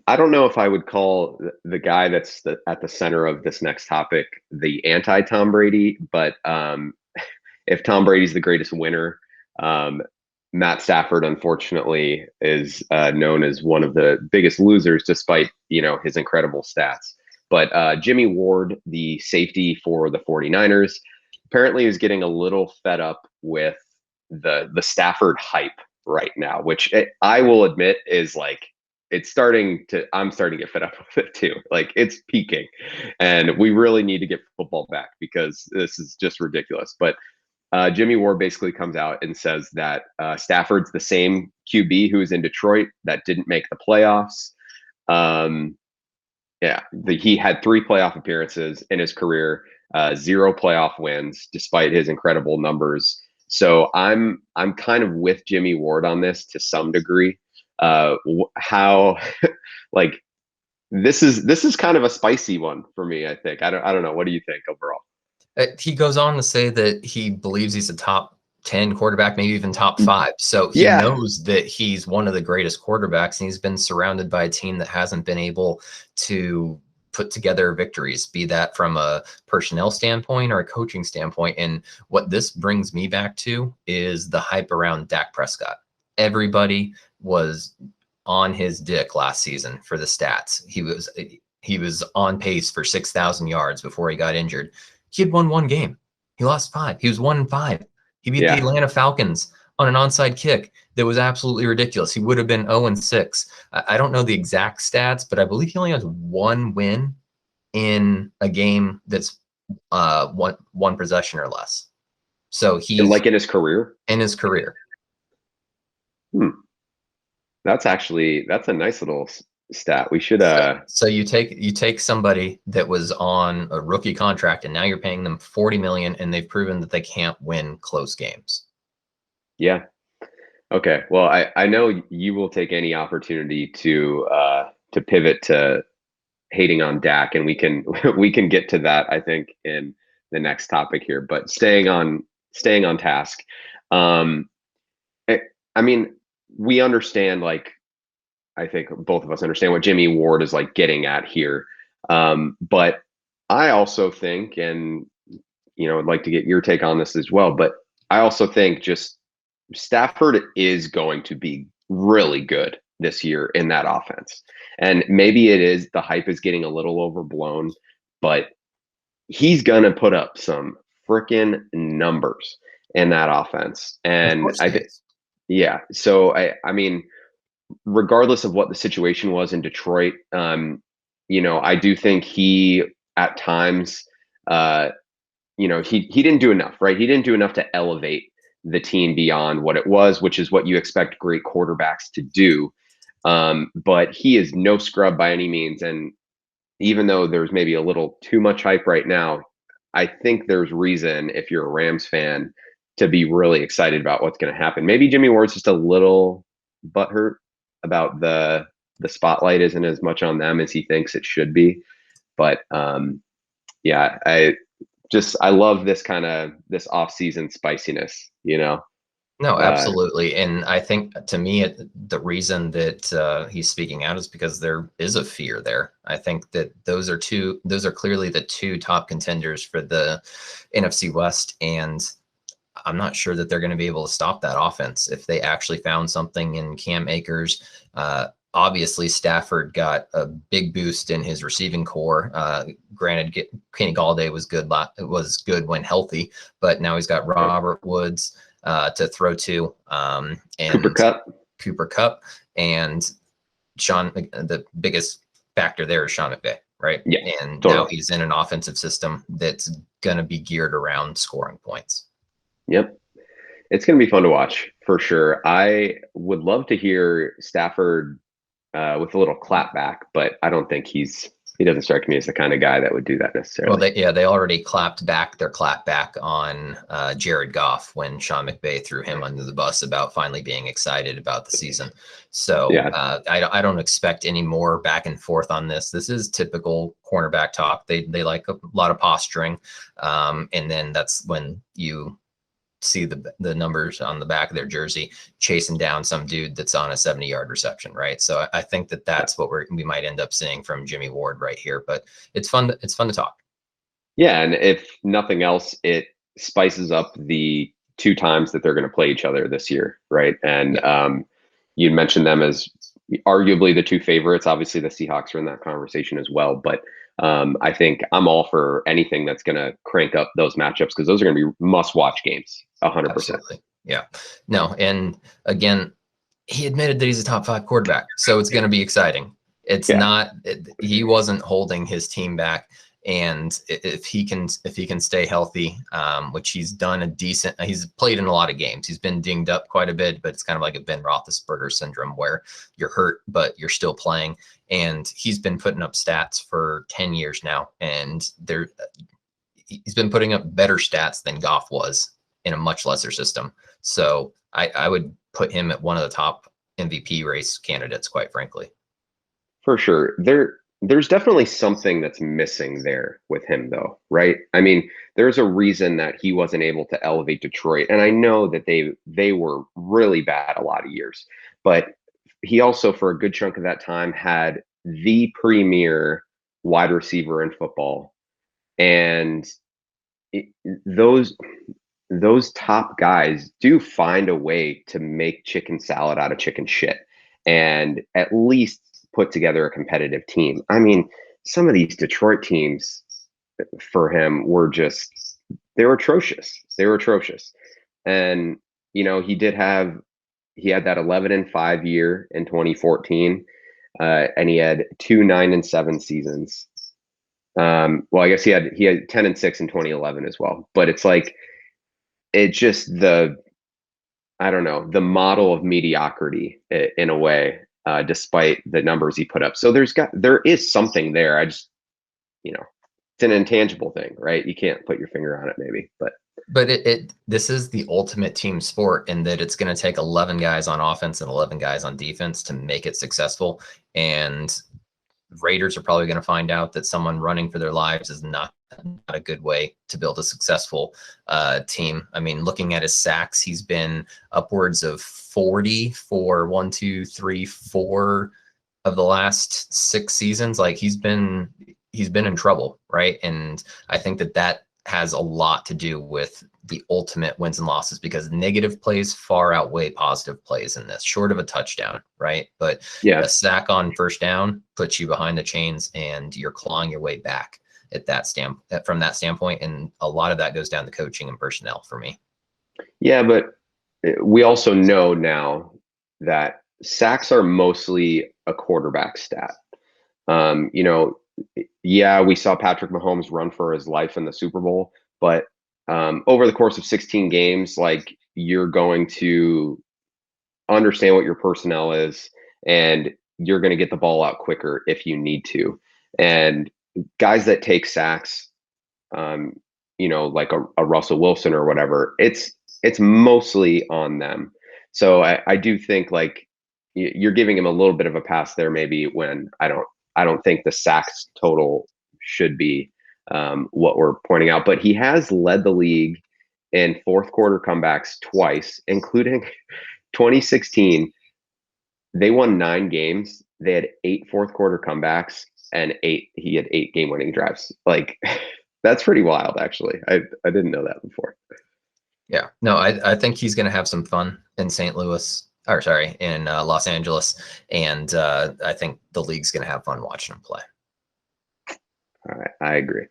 I don't know if I would call the guy that's at the center of this next topic the anti Tom Brady, but if Tom Brady's the greatest winner, um, Matt Stafford unfortunately is known as one of the biggest losers, despite his incredible stats. But Jimmie Ward, the safety for the 49ers, apparently is getting a little fed up with the Stafford hype right now, which I will admit is like I'm starting to get fed up with it too. Like it's peaking, and we really need to get football back because this is just ridiculous. But Jimmie Ward basically comes out and says that Stafford's the same QB who was in Detroit that didn't make the playoffs. Um, yeah, he had 3 playoff appearances in his career, 0 playoff wins, despite his incredible numbers. So I'm kind of with Jimmie Ward on this to some degree. How like this is kind of a spicy one for me. I think I don't know. What do you think overall? He goes on to say that he believes he's a top 10 quarterback, maybe even top 5. So he Yeah, knows that he's one of the greatest quarterbacks, and he's been surrounded by a team that hasn't been able to put together victories, be that from a personnel standpoint or a coaching standpoint. And what this brings me back to is the hype around Dak Prescott. Everybody was on his dick last season for the stats. He was on pace for 6,000 yards before he got injured. He had won 1 game. He lost 5. He was 1-5. He beat the Atlanta Falcons on an onside kick that was absolutely ridiculous. He would have been 0-6. I don't know the exact stats, but I believe he only has 1 win in a game that's one possession or less. So he's like in his career. In his career. That's a nice little stat. We should so you take somebody that was on a rookie contract and now you're paying them $40 million, and they've proven that they can't win close games. Yeah. Okay. Well, I know you will take any opportunity to pivot to hating on Dak, and we can get to that, I think, in the next topic here. But staying on task. I mean, we understand, like, I think both of us understand what Jimmie Ward is like getting at here. But I also think, and I'd like to get your take on this as well, but I also think just Stafford is going to be really good this year in that offense. And maybe the hype is getting a little overblown, but he's going to put up some freaking numbers in that offense. And yeah. So I mean, regardless of what the situation was in Detroit, I do think he at times, he didn't do enough, right? He didn't do enough to elevate the team beyond what it was, which is what you expect great quarterbacks to do. But he is no scrub by any means. And even though there's maybe a little too much hype right now, I think there's reason, if you're a Rams fan, to be really excited about what's going to happen. Maybe Jimmie Ward's just a little butthurt about the spotlight isn't as much on them as he thinks it should be. But yeah, I love this off-season spiciness, No, absolutely. And I think, to me, the reason that he's speaking out is because there is a fear there. I think that those are clearly the 2 top contenders for the NFC West, and I'm not sure that they're going to be able to stop that offense if they actually found something in Cam Akers. Obviously, Stafford got a big boost in his receiving core. Granted, Kenny Galladay was good when healthy, but now he's got Robert Woods to throw to, and Cooper Kupp, and Sean. The biggest factor there is Sean McVay, right? Yeah, and totally. Now he's in an offensive system that's going to be geared around scoring points. Yep. It's going to be fun to watch for sure. I would love to hear Stafford with a little clap back, but I don't think he doesn't strike me as the kind of guy that would do that necessarily. Well, they already clapped back their clap back on Jared Goff when Sean McVay threw him under the bus about finally being excited about the season. So yeah. I don't expect any more back and forth on this. This is typical cornerback talk. They like a lot of posturing, and then that's when you see the numbers on the back of their jersey chasing down some dude that's on a 70-yard reception, right? So I think that's what we might end up seeing from Jimmie Ward right here. But it's fun to talk. Yeah, and if nothing else, it spices up the 2 times that they're going to play each other this year, right? And you mentioned them as arguably the 2 favorites. Obviously, the Seahawks are in that conversation as well, but I think I'm all for anything that's going to crank up those matchups because those are going to be must-watch games, 100%. Absolutely. Yeah. No, and again, he admitted that he's a top 5 quarterback, so it's going to be exciting. It's not. He wasn't holding his team back. And if he can stay healthy, which he's done he's played in a lot of games. He's been dinged up quite a bit, but it's kind of like a Ben Roethlisberger syndrome where you're hurt, but you're still playing. And he's been putting up stats for 10 years now. And he's been putting up better stats than Goff was in a much lesser system. So I would put him at one of the top MVP race candidates, quite frankly. For sure. There's definitely something that's missing there with him, though, right? I mean, there's a reason that he wasn't able to elevate Detroit. And I know that they were really bad a lot of years, but he also, for a good chunk of that time, had the premier wide receiver in football. And those top guys do find a way to make chicken salad out of chicken shit and at least put together a competitive team. I mean, some of these Detroit teams for him were they were atrocious. They were atrocious. And, he had that 11-5 year in 2014. And he had 2 9-7 seasons. Well, I guess he had 10-6 in 2011 as well. But it's like, I don't know, the model of mediocrity in a way. Despite the numbers he put up. So there is something there. I just, it's an intangible thing, right? You can't put your finger on it maybe, but this is the ultimate team sport in that it's going to take 11 guys on offense and 11 guys on defense to make it successful. And Raiders are probably going to find out that someone running for their lives is not a good way to build a successful team. I mean, looking at his sacks, he's been upwards of 40 for 1, 2, 3, 4 of the last 6 seasons. Like he's been in trouble, right? And I think that has a lot to do with the ultimate wins and losses because negative plays far outweigh positive plays in this, short of a touchdown, right? But a sack on first down puts you behind the chains and you're clawing your way back from that standpoint. And a lot of that goes down to coaching and personnel for me. Yeah, but we also know now that sacks are mostly a quarterback stat. We saw Patrick Mahomes run for his life in the Super Bowl, but over the course of 16 games, like you're going to understand what your personnel is and you're going to get the ball out quicker if you need to. And guys that take sacks, like a Russell Wilson or whatever, it's mostly on them. So I do think like you're giving him a little bit of a pass there, maybe when I don't think the sacks total should be what we're pointing out, but he has led the league in fourth quarter comebacks twice, including 2016. They won 9 games. They had 8 fourth quarter comebacks and he had 8 game winning drives. Like that's pretty wild, actually. I didn't know that before. Yeah, no, I think he's going to have some fun in in Los Angeles. And I think the league's going to have fun watching him play. All right. I agree.